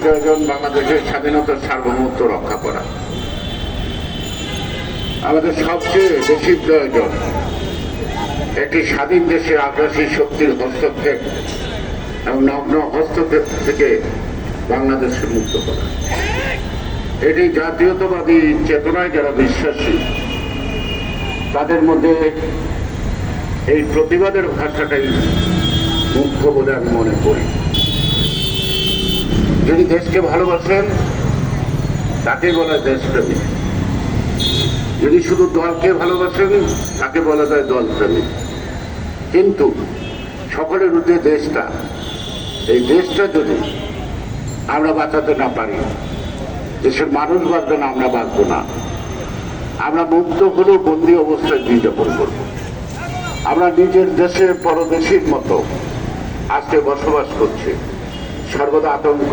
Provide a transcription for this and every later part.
প্রয়োজন বাংলাদেশের স্বাধীনতার সার্বভৌমত্ব রক্ষা করা। আমাদের সবচেয়ে বেশি প্রয়োজন একটি স্বাধীন দেশে আগ্রাসী শক্তির হস্তক্ষেপ এবং নগ্ন হস্তক্ষেপ থেকে বাংলাদেশকে মুক্ত করা। এটি জাতীয়তাবাদী চেতনায় যারা বিশ্বাসী তাদের মধ্যে এই প্রতিবাদের ভাষাটাই মুখ্য বলে আমি মনে করি। যিনি দেশকে ভালোবাসেন তাকে বলা যায় দেশপ্রেমিক, যদি শুধু দলকে ভালোবাসেন তাকে বলা যায় দলপ্রেমিক। কিন্তু সকলের মধ্যে দেশটা, এই দেশটা যদি আমরা বাঁচাতে না পারি, দেশের মানুষ বাঁচবে না, আমরা বাঁচবো না। আমরা মুক্ত হলেও বন্দী অবস্থায় দিন যাপন করব। আমরা নিজের দেশে পরদেশীর মতো আজকে বসবাস করছি। সর্বদা আতঙ্ক,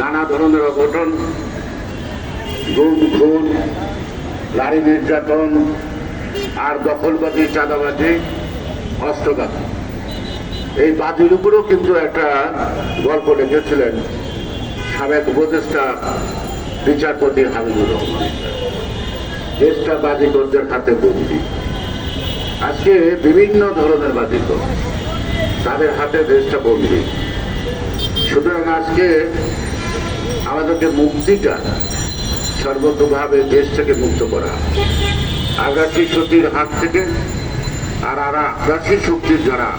নানা ধরনের অঘটন, গুম খুন, নারী নির্যাতন, আর দখলবাজি, চাঁদাবাজি, অস্ত্রঘাত। এই বাজির উপরেও কিন্তু একটা গল্প লিখেছিলেন সাবেক উপদেষ্টা বিচারপতি হামিদুর রহমান। দেশটা বাজিকরদের হাতে বন্দী। আজকে বিভিন্ন ধরনের বাজিকর, তাদের হাতে দেশটা বন্দী। সুতরাং আজকে আমাদেরকে মুক্তিটা সর্বতভাবে দেশ থেকে মুক্ত করা, আগ্রাসী শক্তির হাত থেকে। আর আগ্রাসী শক্তির যারা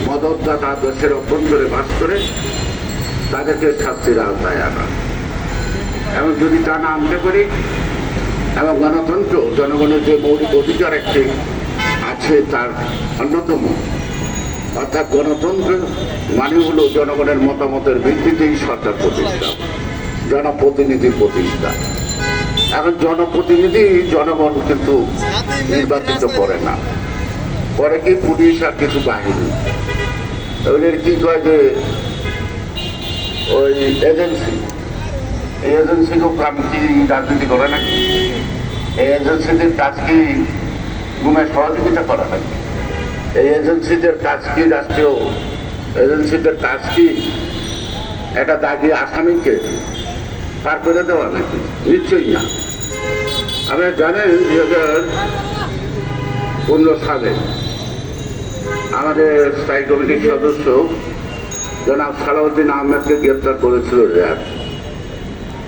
মদতদাতা দেশের অভ্যন্তরে বাস করে তাদেরকে শাস্তির আওতায় আনা, এবং যদি তা না আনতে পারি, এবং গণতন্ত্র জনগণের যে মৌলিক অধিকার একটি আছে তার অন্যতম, অর্থাৎ গণতন্ত্র মানে হলো জনগণের মতামতের ভিত্তিতেই সরকার প্রতিষ্ঠা, জনপ্রতিনিধির প্রতিষ্ঠা। এখন জনপ্রতিনিধি জনগণ কিন্তু নির্বাচিত করে না, করে কি পুলিশ আর কিছু বাহিনী। ওদের কি কয় যে ওই এজেন্সি, এই এজেন্সি খুব আমি কি রাজনীতি করে নাকি? এই এজেন্সিদের কাজ কি গুমের সহযোগিতা করা নাকি? এই এজেন্সিদের কাজ কি রাষ্ট্রীয় এজেন্সিদের কাজ কি একটা দাগি আসামিকে পার করে দেওয়া নাকি? নিশ্চয়ই না। আপনারা জানেন 2015 সালে আমাদের স্থায়ী কমিটির সদস্য জনাব সালাউদ্দিন আহমেদকে গ্রেপ্তার করেছিল র্যাব।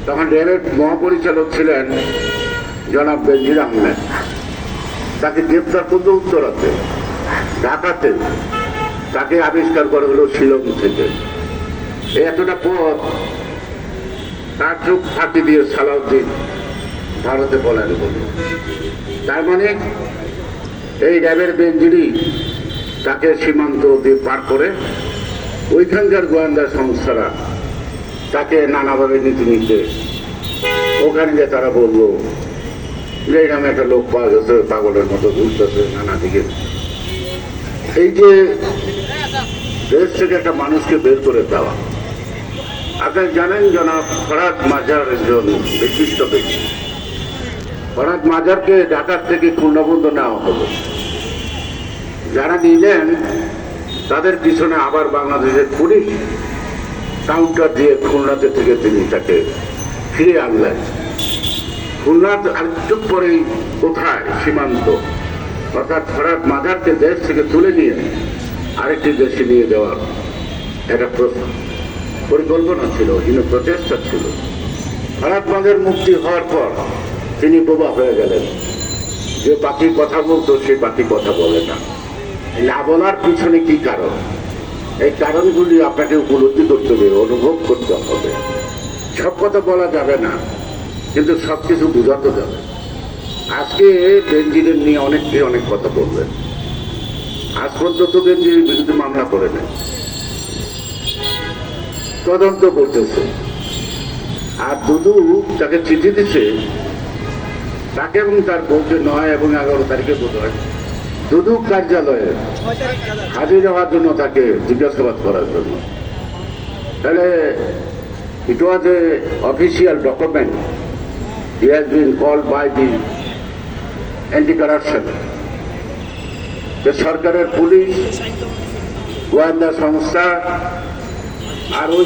তখন র্যাবের মহাপরিচালক ছিলেন জনাব বেনজির আহমেদ। তাকে গ্রেপ্তার করতে উত্তরাতে, ঢাকাতে, তাকে আবিষ্কার করা হলো শিলং থেকে। এতটা পথ তার চোখ ফাঁকি দিয়ে সালাউদ্দিন ভারতে পলায়ন করল। তার মানে এই র্যাবের বেনজিরি তাকে সীমান্ত দিয়ে পার করে ওইখানকার গোয়েন্দা সংস্থারা তাকে নানাভাবে নীতি নিতে, ওখানে গিয়ে তারা বললো যে এরকম একটা লোক পাওয়া গেছে, পাগলের মতো ঘুরতেছে নানা দিকে। এই যে দেশ থেকে একটা মানুষকে বের করে দেওয়া। আপনারা জানেন জনাব ফরহাদ মাজার একজন বিশিষ্ট ব্যক্তি। ফরহাদ মাজারকে ঢাকার থেকে খুলনা পর্যন্ত নেওয়া হলো। যারা নিলেন তাদের পিছনে আবার বাংলাদেশের পুলিশ কাউন্টার দিয়ে খুলনাতে থেকে তিনি তাকে ফিরে আনলেন। খুলনার আরেকটু পরেই কোথায় সীমান্ত, অর্থাৎ ফরহাদ মাজারকে দেশ থেকে তুলে নিয়ে আরেকটি দেশে নিয়ে যাওয়ার একটা পরিকল্পনা ছিল, কিন্তু প্রচেষ্টা ছিল। ফরহাদ মাজার মুক্তি হওয়ার পর তিনি বোবা হয়ে গেলেন। যে বাকি কথা বলতো সেই বাকি কথা বলে না। না বলার পিছনে কি কারণ, এই কারণগুলি আপনাকে উপলব্ধি করতে হবে, অনুভব করতে হবে। সব কথা বলা যাবে না, কিন্তু সব কিছু বোঝাতে যাবে। আজকে বেনজিরের নিয়ে অনেকে অনেক কথা বলবেন। আজ পর্যন্ত বেনজিরের বিরুদ্ধে মামলা করে নেয়, তদন্ত করতেছে। আর দুদু তাকে চিঠি দিচ্ছে, তাকে এবং তার বউকে 9 এবং 11 তারিখে বোধ হয় দুদু কার্যালয়ে হাজির হওয়ার জন্য তাকে জিজ্ঞাসাবাদ করার জন্য। তাহলে it was a official document. He has been called by the anti-corruption. যে সরকারের পুলিশ, গোয়েন্দা সংস্থা আর ওই